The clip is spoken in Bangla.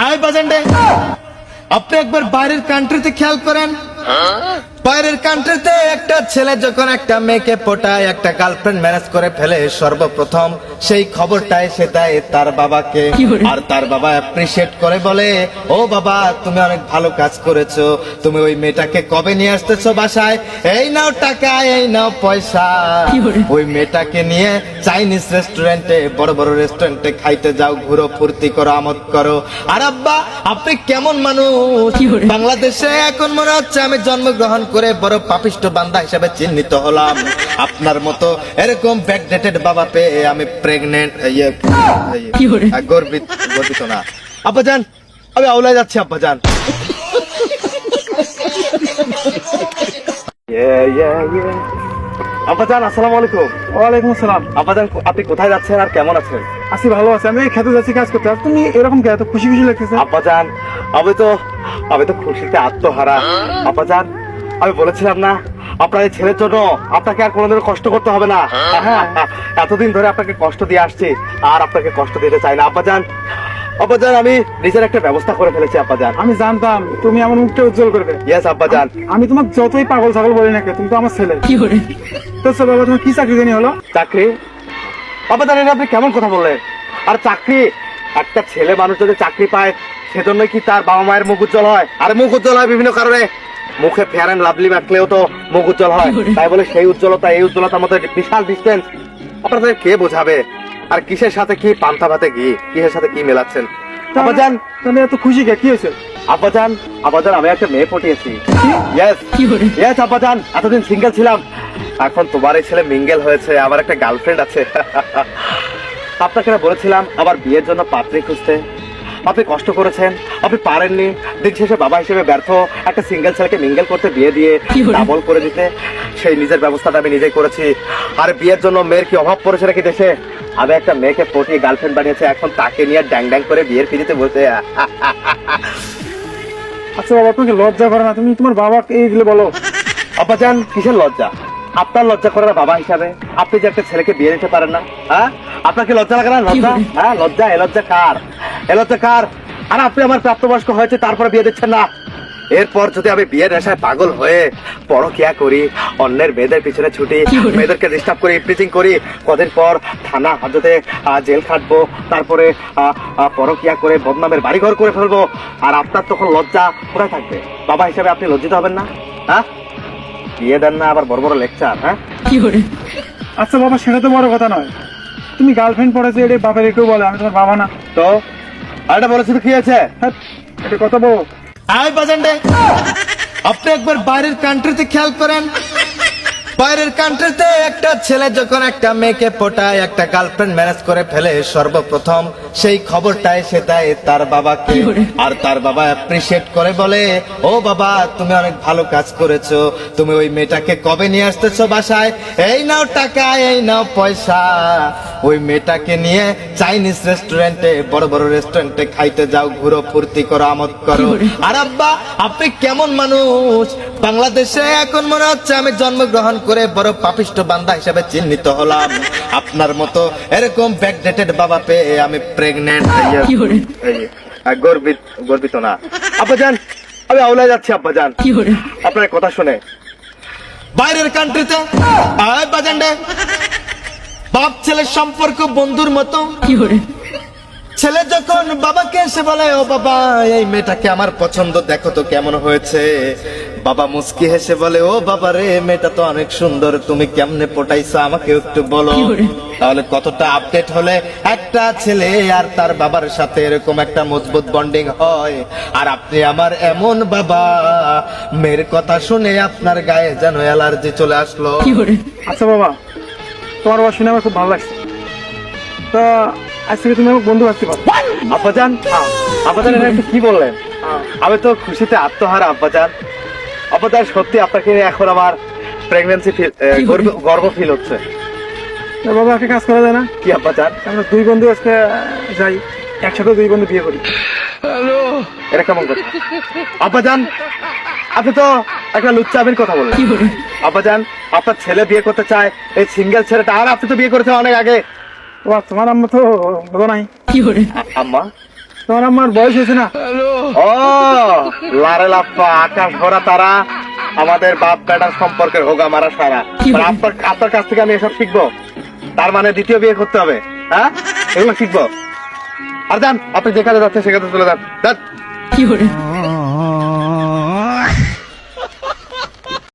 আয় বাজানডে, আপনি একবার বাইরের কান্ট্রিতে খেয়াল করেন। বাইরের কান্ট্রিতে একটা ছেলে যখন একটা মেয়েকে পটায়, একটা গার্লফ্রেন্ড ম্যানেজ করে ফেলে, সর্বপ্রথম সেই খবরটাই সে দেয় তার বাবাকে। আর তার বাবা অ্যাপ্রিশিয়েট করে বলে, ও বাবা তুমি অনেক ভালো কাজ করেছো, তুমি ওই মেয়েটাকে কবে নিয়ে আসতেছো বাসায়, এই নাও টাকা, এই নাও পয়সা। ওই মেয়েটাকে নিয়ে চাইনিজ রেস্টুরেন্টে, বড় বড় রেস্টুরেন্টে খাইতে যাও, ঘুরো, ফুর্তি করো, আমোদ করো। আর আব্বা আপনি কেমন মানুষ, বাংলাদেশে এখন মনে হচ্ছে আমি জন্মগ্রহণ করে বড় পাপিষ্ট বান্দা হিসেবে চিহ্নিত হলাম। আপনার মতো এরকম ব্যাকডেটেড বাবা পেয়ে আমি প্রেগনেন্ট, গর্বিত না। আব্বাজান আমি আউলায় যাচ্ছি। আব্বাজান আব্বাজান আসসালামু আলাইকুম। ওয়ালাইকুম আসসালাম। আব্বাজান আপনি কোথায় যাচ্ছেন আর কেমন আছেন? আছি, ভালো আছি। আমি খেতে যাচ্ছি কাজ করতে। আর তুমি এরকম কে এত খুশি খুশি লাগতেছে? আব্বাজান আমি তো খুশিতে আত্মহারা। আব্বাজান আমি বলেছিলাম না আপনার এই ছেলের জন্য আপনাকে আর কোনোদিন কষ্ট করতে হবে না। হ্যাঁ, এতদিন ধরে আপনাকে কষ্ট দিয়ে আসছি, আর আপনাকে কষ্ট দিতে চাই না। আব্বাজান আমি নিজের একটা ব্যবস্থা করে ফেলেছি। আব্বাজান আমি জানতাম তুমি আমার মুখটা উজ্জ্বল করবে। ইয়েস আব্বাজান। আমি তোমাকে যতই পাগল ছাগল বলি না কে, তুমি তো আমার ছেলে। তো চলো বাবা, তোমার কি চাকরি জানি হলো? চাকরি? আব্বাজান এটা আপনি কেমন কথা বললেন? আর চাকরি, একটা ছেলে মানুষ যদি চাকরি পায় সেজন্য কি তার বাবা মায়ের মুখ উজ্জ্বল হয়? আর মুখ উজ্জ্বল হয় বিভিন্ন কারণে। মুখে ফেয়ার এন্ড লাভলি মাখলেও তো মুখ উজ্জ্বল হয়, তাই বলে সেই উজ্জ্বলতা এই উজ্জ্বলতার মধ্যে বিশাল ডিস্টেন্স। আপনাদের কে বোঝাবে? আর কিসের সাথে কি পান্তা ভাতে ঘি, কিসের সাথে কি মেলাচ্ছেন? আব্বাজান তাহলে এত খুশি কে, কি হয়েছে? আব্বাজান আমি একটা মেয়ে পটিয়েছি। ইয়েস আব্বাজান, এতদিন সিঙ্গেল ছিলাম, এখন তোমার এই ছেলে মিঙ্গেল হয়েছে, আমার একটা গার্লফ্রেন্ড আছে। আপনাকে না বলেছিলাম আবার বিয়ের জন্য পাত্রী খুঁজতে, আপনি কষ্ট করেছেন, আপনি পারেননি। দিন শেষে বাবা হিসেবে ব্যর্থ, একটা সিঙ্গেল ছেলেকে মিঙ্গেল করতে, বিয়ে দিয়ে ডাবল করে দিতে। সেই নিজের ব্যবস্থাটা আমি নিজেই করেছি। আর বিয়ের জন্য মেয়ের কি অভাব পড়েছে নাকি দেশে? আমি একটা মেয়েকে পটিয়ে গার্লফ্রেন্ড বানিয়েছে, এখন তাকে নিয়ে ড্যাং ড্যাং করে বিয়ের পিড়িতে বসে। আচ্ছা বাবা, তোমাকে লজ্জা করে না? তুমি তোমার বাবাকে এইগুলো বলো। আব্বাজান কিসের লজ্জা? আপনার লজ্জা করে না বাবা হিসাবে? আপনি যে একটা ছেলেকে বিয়ে দিতে পারেন না, হ্যাঁ? আপনাকে লজ্জা লাগে না? লজ্জা, হ্যাঁ লজ্জা। এ লজ্জা কার? আর আপনি আমার প্রাপ্তবয়স্ক হয়েছে তারপরে বিয়ে দিচ্ছেন না। এরপর যদি আমি বিয়ের নেশায় পাগল হয়ে পরকিয়া করি, অন্যের মেয়েদের পিছনে ছুটি, মেয়েদেরকে ডিস্টার্ব করি, প্রিচিং করি, কদিন পর থানা হাজতে জেল খাটবো, তারপরে পরকিয়া করে বদনামের বাড়িঘর করে ফেলবো, আর আপনার তখন লজ্জা কোথায় থাকবে? বাবা হিসাবে আপনি লজ্জিত হবেন না? হ্যাঁ, বিয়ে দেন না আবার বড় বড় লেকচার। হ্যাঁ আচ্ছা বাবা, সেটা তো বড় কথা নয়। তুমি গার্লফ্রেন্ড পড়েছে, এটা বাবার একটু বলে, আমি তোমার বাবা না তো? আর এটা বলেছিল কি আছে? হ্যাঁ, এটা কথা বলো। আয় বাজানডে, আপনি একবার বাইরের কান্ট্রিতে খেয়াল করেন। বাইরের কান্ট্রিতে একটা ছেলে যখন একটা মেয়েকে পটায়, একটা গার্লফ্রেন্ড ম্যানেজ করে ফেলে, সর্বপ্রথম সেই খবরটাই সে দেয় তার বাবাকে। আর তার বাবা অ্যাপ্রিশিয়েট করে বলে, ও বাবা তুমি অনেক ভালো কাজ করেছো, তুমি ওই মেয়েটাকে কবে নিয়ে আসতেছো বাসায়, এই নাও টাকা, এই নাও পয়সা। ওই মেয়েটাকে নিয়ে চাইনিজ রেস্টুরেন্টে, বড় বড় রেস্টুরেন্টে খাইতে যাও, ঘুরো, ফুর্তি করো, আমোদ করো। আর আব্বা আপনি কেমন মানুষ, বাংলাদেশে এখন মনে হচ্ছে আমি জন্মগ্রহণ করে বড় পাপিষ্ট বান্দা হিসেবে চিহ্নিত হলাম। আপনার মতো এরকম ব্যাকডেটেড বাবা পেয়ে আমি প্রেগনেন্ট, গর্বিত না। আব্বাজান আমি আউলায় যাচ্ছি। আব্বাজান আপনার কথা শুনে বাইরের কান্ট্রিতে বাজানডে বাপ ছেলের সম্পর্ক বন্ধুর মতো। ছেলে যখন বাবাকে এসে বলে, ও বাবা এই মেয়েটাকে আমার পছন্দ, দেখো তো কেমন হয়েছে। বাবা মুস্কি হেসে বলে, ও বাবা রে মেয়েটা তো অনেক সুন্দর, তুমি কেমনে পটাইছো আমাকে একটু বলো। তাহলে কতটা আপডেট হলে একটা ছেলে আর তার বাবার সাথে এরকম একটা মজবুত বন্ডিং হয়। আর আপনি আমার এমন বাবা, মেয়ের কথা শুনে আপনার গায়ে যেন অ্যালার্জি চলে আসলো। আচ্ছা বাবা, তোমার কথা শুনে আমার খুব ভালো লাগছে। তা আজ থেকে তুমি আমার বন্ধু আসতে পারো। আব্বাজান এটা একটু কি বললেন? আমি তো খুশিতে আত্মহারা। আব্বাজান সত্যি আপনাকে এখন আমার প্রেগন্যান্সি গর্ব ফিল হচ্ছে। বাবা একটা কাজ করা যায় না? কি আব্বাজান? আমরা দুই বন্ধু আজকে যাই, একসাথে দুই বন্ধু বিয়ে করি। এটা কেমন কথা? আব্বাজান আপনি তো একটা লুচ্চামির কথা বললেন। আব্বাজান আপনার ছেলে বিয়ে করতে চায়, এই সিঙ্গেল ছেলেটা, আর আপনি তো বিয়ে করেছেন অনেক আগে। তোমার আম্মা তো বলো নাই? আম্মা তোমার আমার বয়স হয়েছে না। ও লারে লাপ্পা আকাশ ভরা তারা, আমাদের বাপ বেটার সম্পর্কের হোগা মারা সারা। মানে আপনার কাছ থেকে আমি এসব শিখবো? তার মানে দ্বিতীয় বিয়ে করতে হবে? হ্যাঁ, এগুলো শিখবো? আর যান, আপনি যেখানে যাচ্ছেন সেখানে চলে যান।